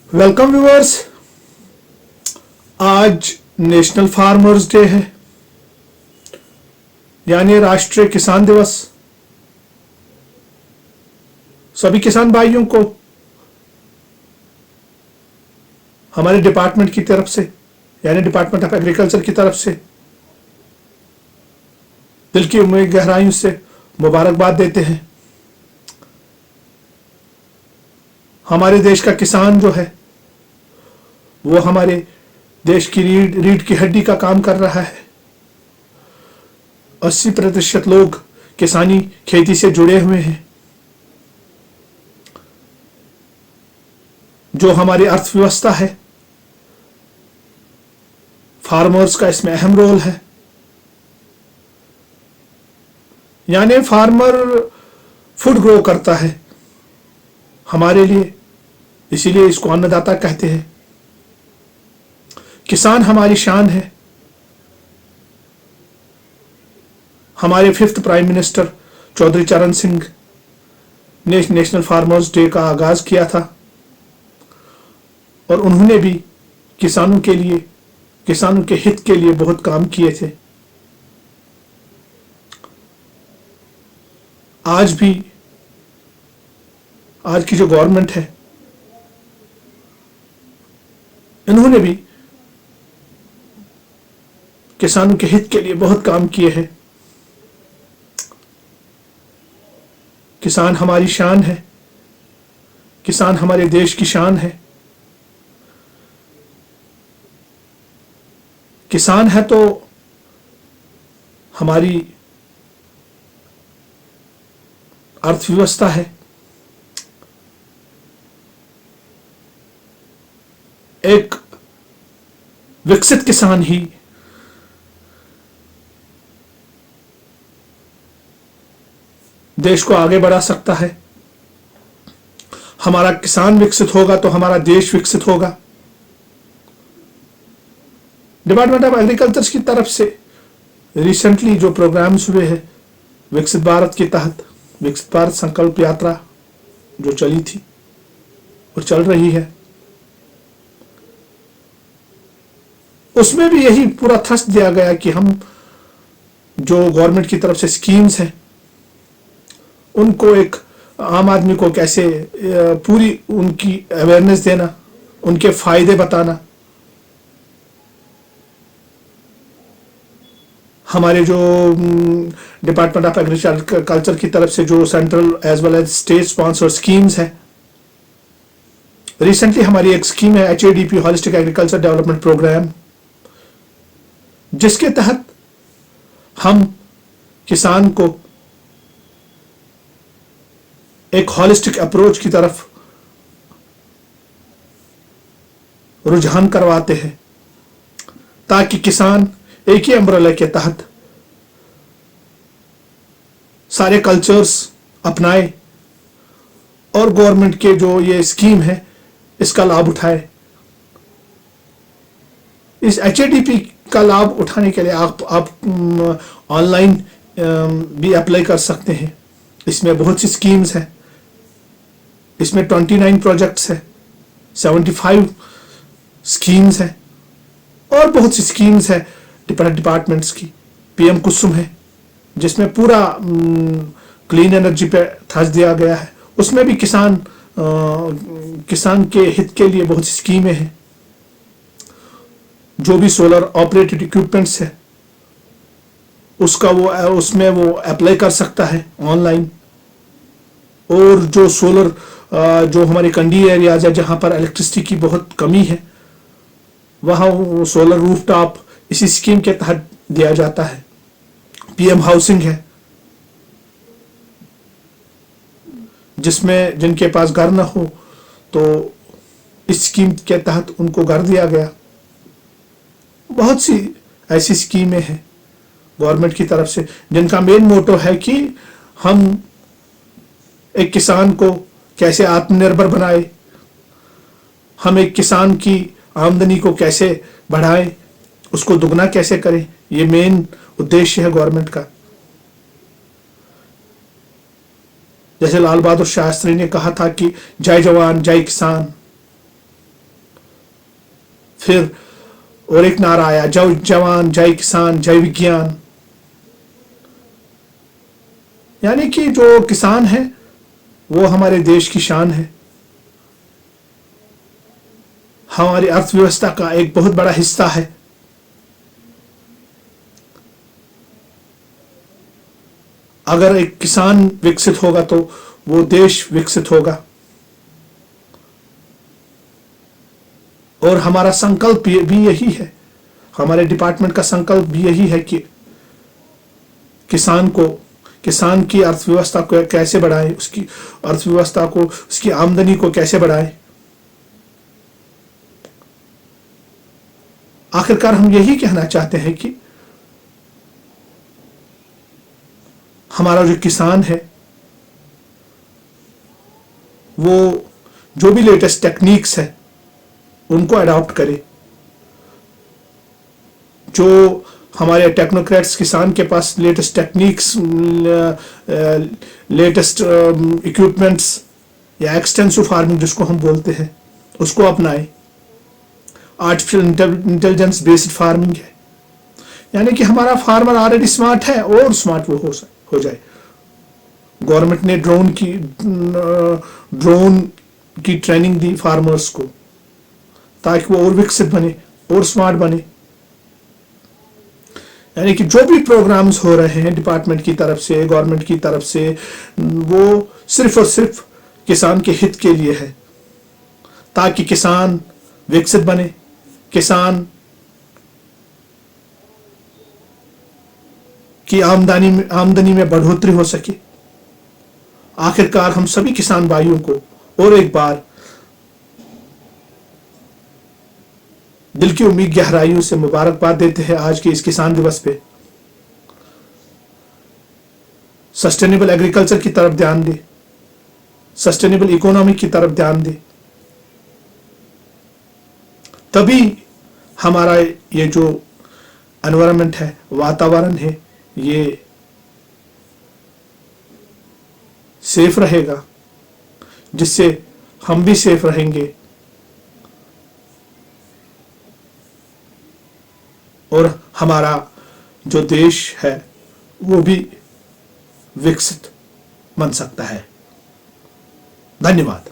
Welcome viewers. आज national farmers day है, यानी राष्ट्रीय किसान दिवस। सभी किसान भाइयों को हमारे डिपार्टमेंट की तरफ से, यानी डिपार्टमेंट ऑफ एग्रीकल्चर की तरफ से दिल की उम्मीद गहराइयों से मुबारकबाद देते हैं। हमारे देश का किसान जो है वो हमारे देश की रीढ़ की हड्डी का काम कर रहा है। 80% लोग किसानी खेती से जुड़े हुए हैं, जो हमारी अर्थव्यवस्था है। फार्मर्स का इसमें अहम रोल है, यानी फार्मर फूड ग्रो करता है हमारे लिए, इसीलिए इसको अन्नदाता कहते हैं। किसान हमारी शान है। हमारे 5th प्राइम मिनिस्टर चौधरी चरण सिंह ने नेशनल फार्मर्स डे का आगाज किया था और उन्होंने भी किसानों के लिए, किसानों के हित के लिए बहुत काम किए थे। आज भी आज की जो गवर्नमेंट है, इन्होंने भी किसानों के हित के लिए बहुत काम किए हैं। किसान हमारी शान है, किसान हमारे देश की शान है। किसान है तो हमारी अर्थव्यवस्था है। एक विकसित किसान ही देश को आगे बढ़ा सकता है। हमारा किसान विकसित होगा तो हमारा देश विकसित होगा। डिपार्टमेंट ऑफ एग्रीकल्चर की तरफ से रिसेंटली जो प्रोग्राम्स हुए हैं विकसित भारत के तहत, विकसित भारत संकल्प यात्रा जो चली थी और चल रही है, उसमें भी यही पूरा थ्रस्ट दिया गया कि हम जो गवर्नमेंट की तरफ से स्कीम्स हैं उनको एक आम आदमी को कैसे पूरी उनकी अवेयरनेस देना, उनके फायदे बताना। हमारे जो डिपार्टमेंट ऑफ एग्रीकल्चर की तरफ से जो central as well as state sponsored schemes है, रिसेंटली हमारी एक स्कीम है HADP holistic agriculture development programme, जिसके तहत हम किसान को एक हॉलिस्टिक अप्रोच की तरफ रुझान करवाते हैं, ताकि किसान एक ही अम्ब्रेला के तहत सारे कल्चर्स अपनाए और गवर्नमेंट के जो ये स्कीम है इसका लाभ उठाए। इस HADP का लाभ उठाने के लिए आप ऑनलाइन भी अप्लाई कर सकते हैं। इसमें बहुत सी स्कीम्स हैं, इसमें 29 प्रोजेक्ट्स है, 75 स्कीम्स है और बहुत सी स्कीम्स है डिपार्टमेंट्स की। PM कुसुम है जिसमें पूरा क्लीन एनर्जी पे थ्रस्ट दिया गया है। उसमें भी किसान के हित के लिए बहुत सी स्कीमें हैं। जो भी सोलर ऑपरेटेड इक्विपमेंट्स है उसमें वो अप्लाई कर सकता है ऑनलाइन। और जो सोलर जो हमारे कंडी एरियाज है जहां पर इलेक्ट्रिसिटी की बहुत कमी है, वहां सोलर रूफटॉप इसी स्कीम के तहत दिया जाता है। PM हाउसिंग है, जिसमें जिनके पास घर ना हो तो इस स्कीम के तहत उनको घर दिया गया। बहुत सी ऐसी स्कीमें हैं गवर्नमेंट की तरफ से, जिनका मेन मोटो है कि हम एक किसान को कैसे आत्मनिर्भर बनाए, हम एक किसान की आमदनी को कैसे बढ़ाएं, उसको दुगना कैसे करें। ये मेन उद्देश्य है गवर्नमेंट का। जैसे लाल बहादुर शास्त्री ने कहा था कि जय जवान जय किसान, फिर और एक नारा आया, जय जवान जय किसान जय विज्ञान। यानी कि जो किसान है वो हमारे देश की शान है, हमारी अर्थव्यवस्था का एक बहुत बड़ा हिस्सा है। अगर एक किसान विकसित होगा तो वो देश विकसित होगा। और हमारा संकल्प भी यही है, हमारे डिपार्टमेंट का संकल्प भी यही है कि किसान की अर्थव्यवस्था को कैसे बढ़ाएं, उसकी अर्थव्यवस्था को, उसकी आमदनी को कैसे बढ़ाएं। आखिरकार हम यही कहना चाहते हैं कि हमारा जो किसान है वो जो भी लेटेस्ट टेक्निक्स है उनको अडॉप्ट करे। जो हमारे टेक्नोक्रेट्स किसान के पास लेटेस्ट टेक्निक्स, लेटेस्ट इक्विपमेंट्स या एक्सटेंसिव फार्मिंग जिसको हम बोलते हैं, उसको अपनाए। आर्टिफिशियल इंटेलिजेंस बेस्ड फार्मिंग है, यानी कि हमारा फार्मर ऑलरेडी स्मार्ट है और स्मार्ट वो हो जाए। गवर्नमेंट ने ड्रोन की ट्रेनिंग दी फार्मर्स को ताकि वो और विकसित बने और स्मार्ट बने। यानी कि जो भी प्रोग्राम्स हो रहे हैं डिपार्टमेंट की तरफ से, गवर्नमेंट की तरफ से, वो सिर्फ और सिर्फ किसान के हित के लिए है, ताकि किसान विकसित बने, किसान की आमदनी में बढ़ोतरी हो सके। आखिरकार हम सभी किसान भाइयों को और एक बार दिल की उम्मीद गहराइयों से मुबारकबाद देते हैं आज के इस किसान दिवस पे। सस्टेनेबल एग्रीकल्चर की तरफ ध्यान दे, सस्टेनेबल इकोनॉमी की तरफ ध्यान दे, तभी हमारा ये जो एनवायरनमेंट है, वातावरण है, ये सेफ रहेगा, जिससे हम भी सेफ रहेंगे और हमारा जो देश है वो भी विकसित बन सकता है। धन्यवाद।